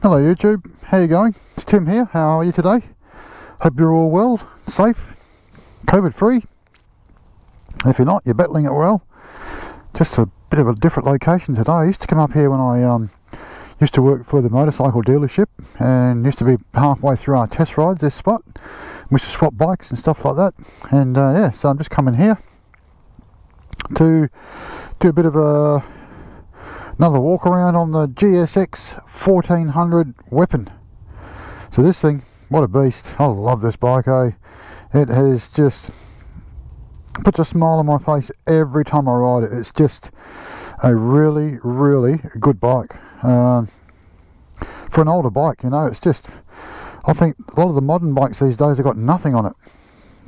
Hello YouTube, how you going? It's Tim here. How are you today? Hope you're all well, safe, COVID free. If you're not, you're battling it well. Just a bit of a different location today. I used to come up here when I used to work for the motorcycle dealership, and used to be halfway through our test rides, this spot. We used to swap bikes and stuff like that. And yeah, so I'm just coming here to do a bit of another walk around on the GSX1400 weapon. So this thing, what a beast. I love this bike, eh? It has just puts a smile on my face every time I ride it. It's just a really, really good bike. For an older bike, you know, it's just, I think a lot of the modern bikes these days have got nothing on it.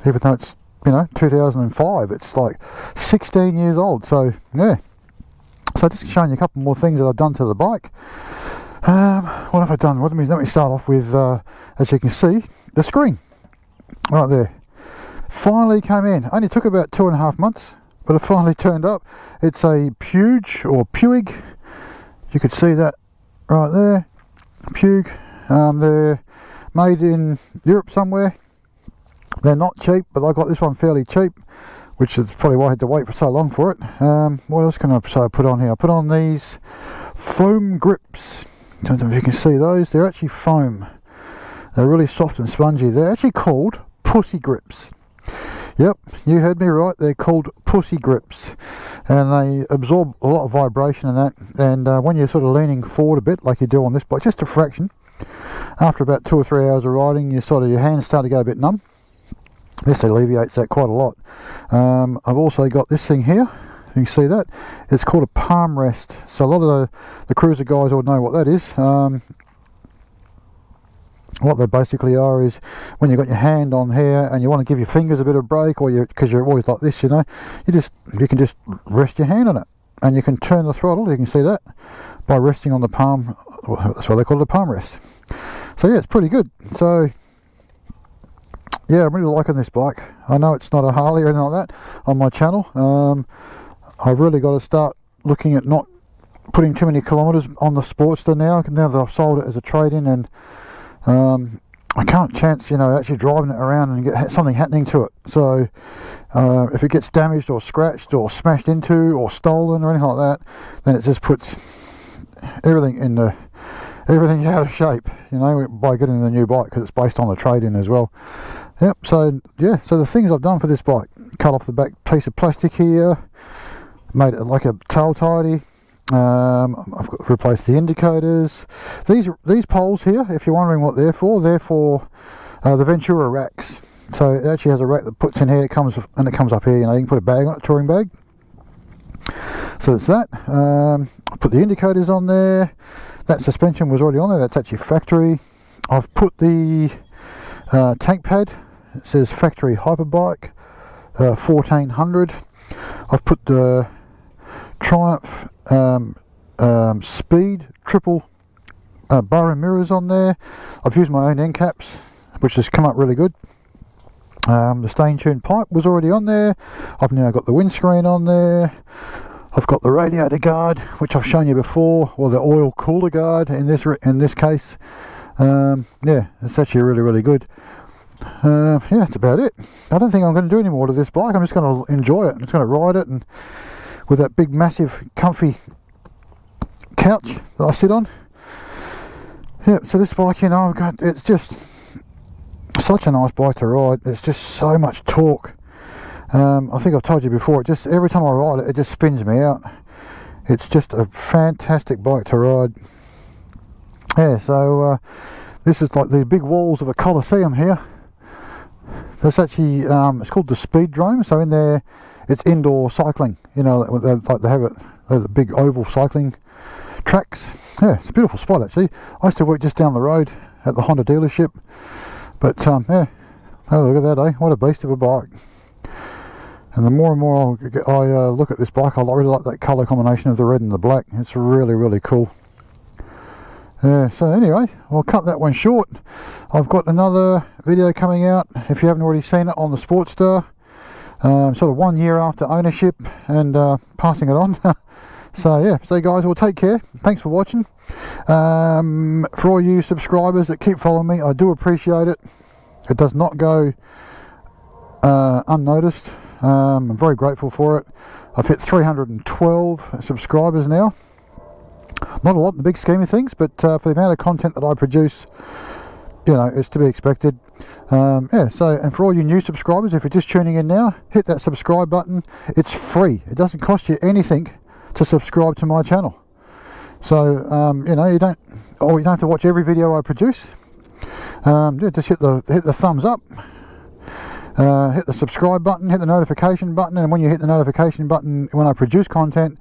Even though it's, you know, 2005, it's like 16 years old. So yeah. So just showing you a couple more things that I've done to the bike. What have I done? Let me start off with, as you can see, the screen right there. Finally came in. Only took about 2.5 months, but it finally turned up. It's a Puig or Puig. You could see that right there. Puig. They're made in Europe somewhere. They're not cheap, but I got this one fairly cheap, which is probably why I had to wait for so long for it. What else can I put on here? I put on these foam grips. Don't know if you can see those. They're actually foam. They're really soft and spongy. They're actually called pussy grips. Yep, you heard me right. They're called pussy grips, and they absorb a lot of vibration and that. And when you're sort of leaning forward a bit, like you do on this bike, just a fraction, after about 2 or 3 hours of riding, your hands start to go a bit numb. This alleviates that quite a lot. I've also got this thing here. You can see that. It's called a palm rest. So a lot of the cruiser guys would know what that is. What they basically are is when you've got your hand on here and you want to give your fingers a bit of a break, or because you're always like this, you know, you can just rest your hand on it, and you can turn the throttle. You can see that by resting on the palm. That's why they call it a palm rest. So yeah, it's pretty good. So yeah, I'm really liking this bike. I know it's not a Harley or anything like that on my channel. I've really got to start looking at not putting too many kilometres on the Sportster now that I've sold it as a trade-in, and I can't chance, you know, actually driving it around and get something happening to it. So if it gets damaged or scratched or smashed into or stolen or anything like that, then it just puts everything out of shape, you know, by getting the new bike, because it's based on a trade-in as well. Yep, so yeah, so the things I've done for this bike: cut off the back piece of plastic here, made it like a tail tidy. I've replaced the indicators. These poles here, if you're wondering what they're for the Ventura racks. So it actually has a rack that puts in here, it comes up here, you know, you can put a bag on it, a touring bag. So that's that. I put the indicators on there. That suspension was already on there, that's actually factory. I've put the tank pad. It says factory Hyperbike 1400. I've put the Triumph Speed triple bar and mirrors on there. I've used my own end caps, which has come up really good. The stain tuned pipe was already on there. I've now got the windscreen on there. I've got the radiator guard, which I've shown you before, or the oil cooler guard in this case. Yeah, it's actually really, really good. Yeah, that's about it. I don't think I'm going to do any more to this bike. I'm just going to enjoy it. I'm just going to ride it, and with that big, massive, comfy couch that I sit on. Yeah, so this bike, you know, it's just such a nice bike to ride. It's just so much torque. I think I've told you before, it just, every time I ride it, it just spins me out. It's just a fantastic bike to ride. Yeah, so this is like the big walls of a Coliseum here. That's actually, it's called the Speed Drome. So in there, it's indoor cycling. You know, like they have it, the big oval cycling tracks. Yeah, it's a beautiful spot actually. I used to work just down the road at the Honda dealership. But yeah, oh, look at that, eh? What a beast of a bike. And the more and more I look at this bike, I really like that colour combination of the red and the black. It's really, really cool. So anyway, I'll cut that one short. I've got another video coming out, if you haven't already seen it, on the Sportster. Sort of 1 year after ownership and passing it on. So yeah, so guys, well, take care. Thanks for watching. For all you subscribers that keep following me, I do appreciate it. It does not go unnoticed. I'm very grateful for it. I've hit 312 subscribers now. Not a lot in the big scheme of things, but for the amount of content that I produce, you know, it's to be expected. Yeah, so, and for all you new subscribers, if you're just tuning in now, hit that subscribe button. It's free. It doesn't cost you anything to subscribe to my channel. So, you know, you don't have to watch every video I produce. Yeah, just hit the thumbs up, hit the subscribe button, hit the notification button, and when you hit the notification button when I produce content,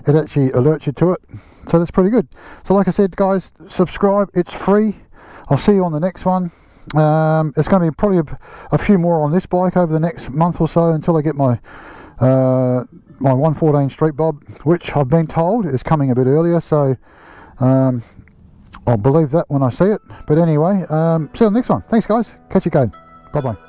it actually alerts you to it. So that's pretty good. So like I said, guys, subscribe. It's free. I'll see you on the next one. It's going to be probably a few more on this bike over the next month or so until I get my my 114 Street Bob, which I've been told is coming a bit earlier. So I'll believe that when I see it. But anyway, see you on the next one. Thanks, guys. Catch you again. Bye bye.